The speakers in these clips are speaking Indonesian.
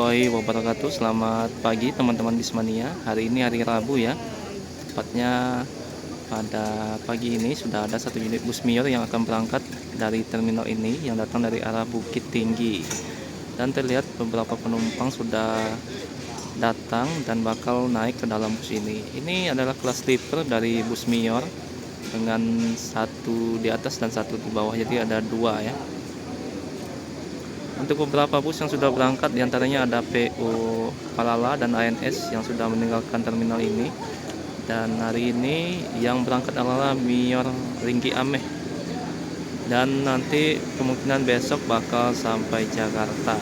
warahmatullahi wabarakatuh. Selamat pagi teman-teman Bismania. Hari ini hari Rabu ya. Tepatnya pada pagi ini sudah ada satu unit bus Mior yang akan berangkat dari terminal ini yang datang dari arah Bukit Tinggi. Dan terlihat beberapa penumpang sudah datang dan bakal naik ke dalam bus ini. Ini adalah kelas sleeper dari bus Mior dengan satu di atas dan satu di bawah. Jadi ada dua ya. Untuk beberapa bus yang sudah berangkat diantaranya ada PO Palala dan ANS yang sudah meninggalkan terminal ini. Dan hari ini yang berangkat adalah Mior Ringgi Ameh. Dan nanti kemungkinan besok bakal sampai Jakarta.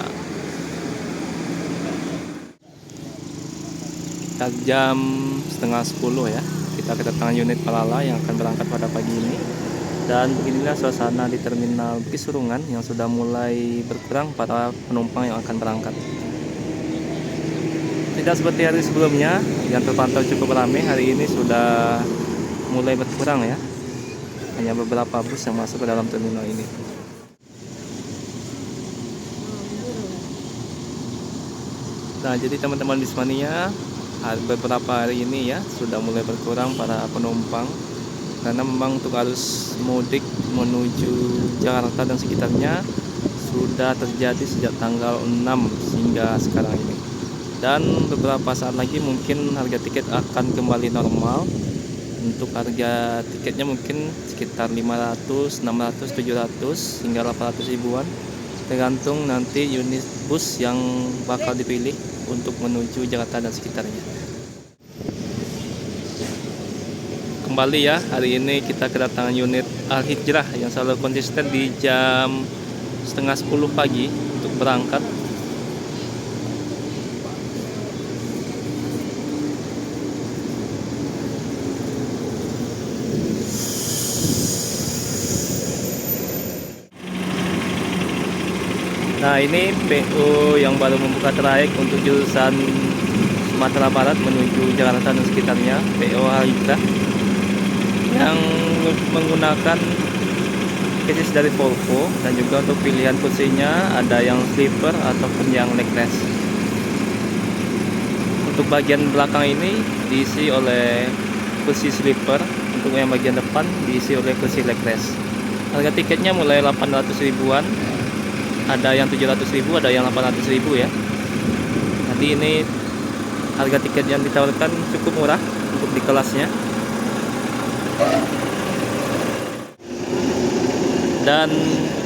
Kita jam setengah 10 ya. Kita kedatangan unit Palala yang akan berangkat pada pagi ini. Dan beginilah suasana di terminal Bukit Surungan yang sudah mulai berkurang para penumpang yang akan berangkat. Tidak seperti hari sebelumnya yang terpantau cukup ramai, hari ini sudah mulai berkurang ya. Hanya beberapa bus yang masuk ke dalam terminal ini. Nah, jadi teman-teman Bismania, beberapa hari ini ya sudah mulai berkurang para penumpang. Karena memang untuk arus mudik menuju Jakarta dan sekitarnya sudah terjadi sejak tanggal 6 hingga sekarang ini. Dan beberapa saat lagi mungkin harga tiket akan kembali normal. Untuk harga tiketnya mungkin sekitar 500, 600, 700 hingga 800 ribuan. Tergantung nanti unit bus yang bakal dipilih untuk menuju Jakarta dan sekitarnya. Kembali ya, hari ini kita kedatangan unit Al-Hijrah yang selalu konsisten di jam setengah 10 pagi untuk berangkat. Nah, ini PO yang baru membuka trayek untuk jurusan Sumatera Barat menuju Jakarta dan sekitarnya, PO Al-Hijrah, yang menggunakan chassis dari Volvo, dan juga untuk pilihan kursinya ada yang sleeper ataupun yang legless. Untuk bagian belakang ini diisi oleh kursi sleeper, untuk yang bagian depan diisi oleh kursi legless. Harga tiketnya mulai 800 ribuan, ada yang 700 ribu, ada yang 800 ribu ya. Jadi ini harga tiket yang ditawarkan cukup murah untuk di kelasnya. Dan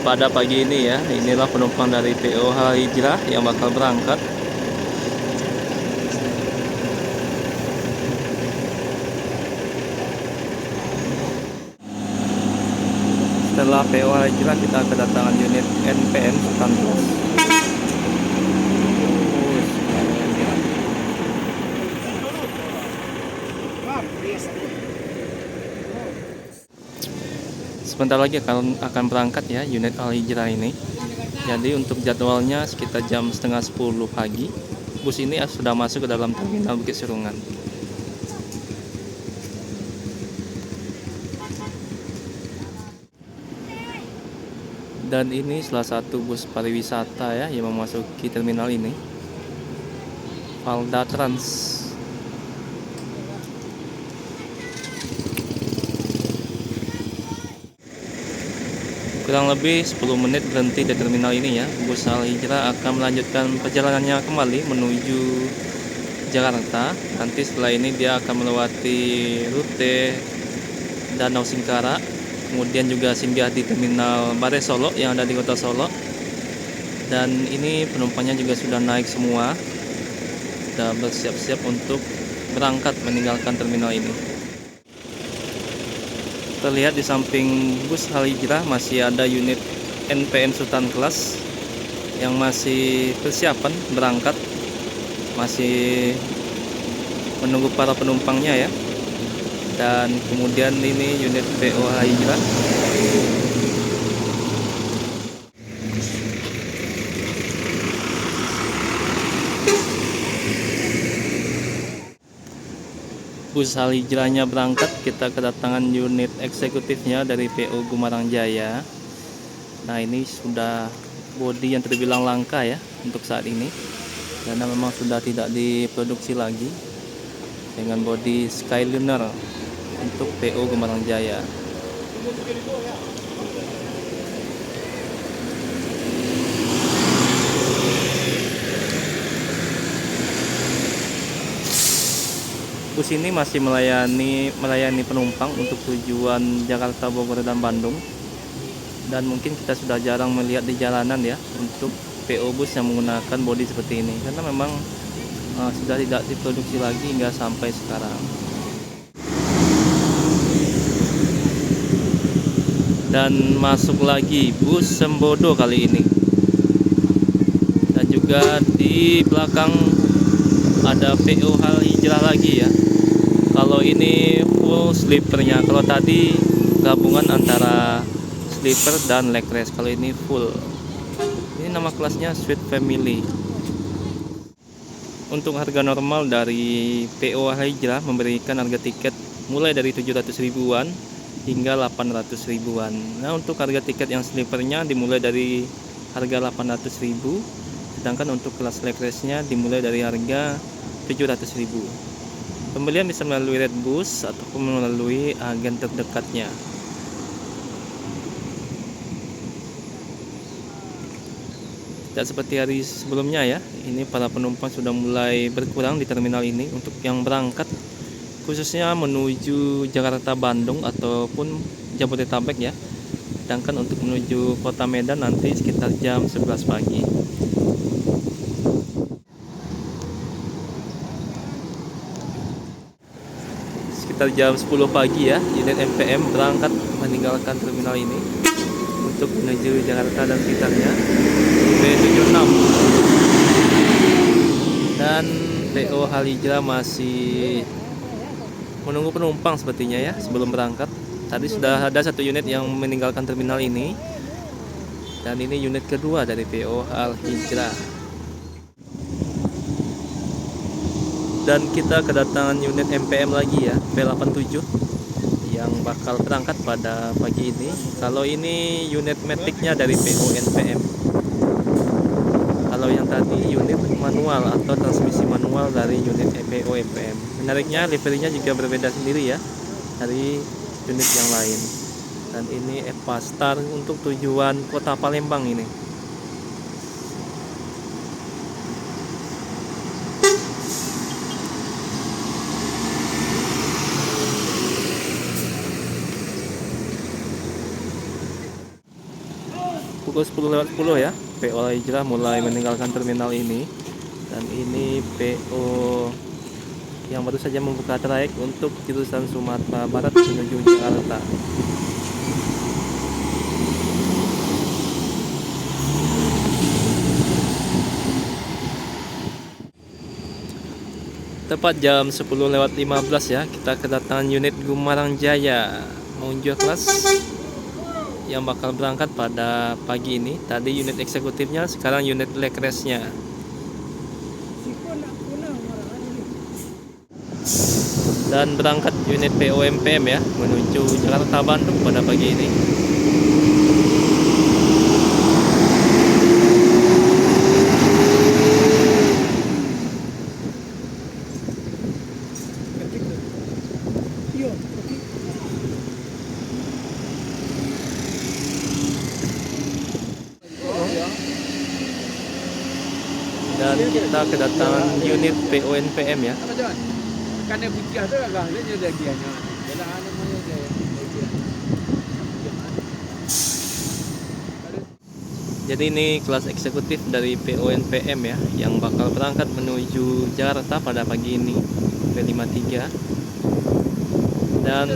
pada pagi ini ya, inilah penumpang dari PO Al-Hijrah yang bakal berangkat. Setelah PO Al-Hijrah kita kedatangan unit NPM Sultan Plus. Sebentar lagi akan berangkat ya unit Al-Hijrah ini. Jadi untuk jadwalnya sekitar jam setengah 10 pagi bus ini sudah masuk ke dalam terminal Bukit Surungan. Dan ini salah satu bus pariwisata ya yang memasuki terminal ini, Valda Trans. Kurang lebih 10 menit berhenti di terminal ini ya. Bus Al-Hijrah akan melanjutkan perjalanannya kembali menuju Jakarta. Nanti setelah ini dia akan melewati rute Danau Singkara, kemudian juga singgah di terminal Bare Solo yang ada di kota Solo. Dan ini penumpangnya juga sudah naik semua, sudah bersiap-siap untuk berangkat meninggalkan terminal ini. Terlihat di samping bus Al-Hijrah masih ada unit NPM Sultan Class yang masih persiapan berangkat, masih menunggu para penumpangnya ya. Dan kemudian ini unit PO Al-Hijrah. Bus Al-Hijrahnya berangkat, kita kedatangan unit eksekutifnya dari PO Gumarang Jaya. Nah, ini sudah bodi yang terbilang langka ya untuk saat ini. karena memang sudah tidak diproduksi lagi dengan bodi Skyliner untuk PO Gembarang Jaya. Bus ini masih melayani penumpang untuk tujuan Jakarta, Bogor, dan Bandung. Dan mungkin kita sudah jarang melihat di jalanan ya untuk PO bus yang menggunakan bodi seperti ini, karena memang sudah tidak diproduksi lagi hingga sampai sekarang. Dan masuk lagi bus Sembodo kali ini. Dan juga di belakang ada PO Hal Hijrah lagi ya. Kalau ini full sleepernya, kalau tadi gabungan antara sleeper dan leg rest, kalau ini full. Ini nama kelasnya Sweet Family. Untuk harga normal dari PO Hal Hijrah memberikan harga tiket mulai dari 700 ribuan hingga 800 ribuan. Nah, untuk harga tiket yang sleepernya dimulai dari harga 800 ribu, sedangkan untuk kelas leg restnya dimulai dari harga 700 ribu. Pembelian bisa melalui Redbus ataupun melalui agen terdekatnya. Tidak seperti hari sebelumnya ya, ini para penumpang sudah mulai berkurang di terminal ini untuk yang berangkat khususnya menuju Jakarta, Bandung ataupun Jabodetabek ya. Sedangkan untuk menuju kota Medan nanti sekitar jam 11 pagi. Sekitar jam 10 pagi ya, unit MPM berangkat meninggalkan terminal ini untuk menuju Jakarta dan sekitarnya, B76. Dan PO Hal Hijrah masih menunggu penumpang sepertinya ya sebelum berangkat. Tadi sudah ada satu unit yang meninggalkan terminal ini, dan ini unit kedua dari PO Hal Hijrah. Dan kita kedatangan unit MPM lagi ya, P87 yang bakal berangkat pada pagi ini. Kalau ini unit metiknya dari PO NPM. Kalau yang tadi unit manual atau transmisi manual dari unit PO NPM. Menariknya liverinya juga berbeda sendiri ya dari unit yang lain. Dan ini Eva Star untuk tujuan kota Palembang ini. Pukul 10:10 ya, PO Hal Hijrah mulai meninggalkan terminal ini. Dan ini PO yang baru saja membuka trayek untuk jurusan Sumatera Barat menuju Jakarta. Tepat jam 10:15 ya, kita kedatangan unit Gembarang Jaya menuju kelas yang bakal berangkat pada pagi ini. Tadi unit eksekutifnya, sekarang unit leg restnya. Dan berangkat unit PO MPM ya menuju Jakarta Bandung pada pagi ini. Dan kita kedatangan unit PO NPM ya. Jadi ini kelas eksekutif dari PO NPM ya, yang bakal berangkat menuju Jakarta pada pagi ini, P53. Dan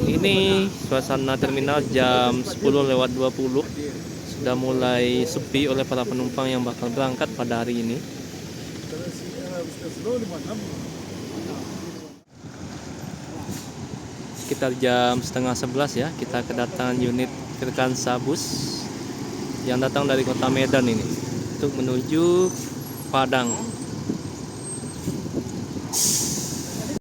ini suasana terminal jam 10:20 sudah mulai sepi oleh para penumpang yang bakal berangkat pada hari ini. Sekitar jam setengah 11 ya, kita kedatangan unit Firkansa Bus yang datang dari kota Medan ini untuk menuju Padang.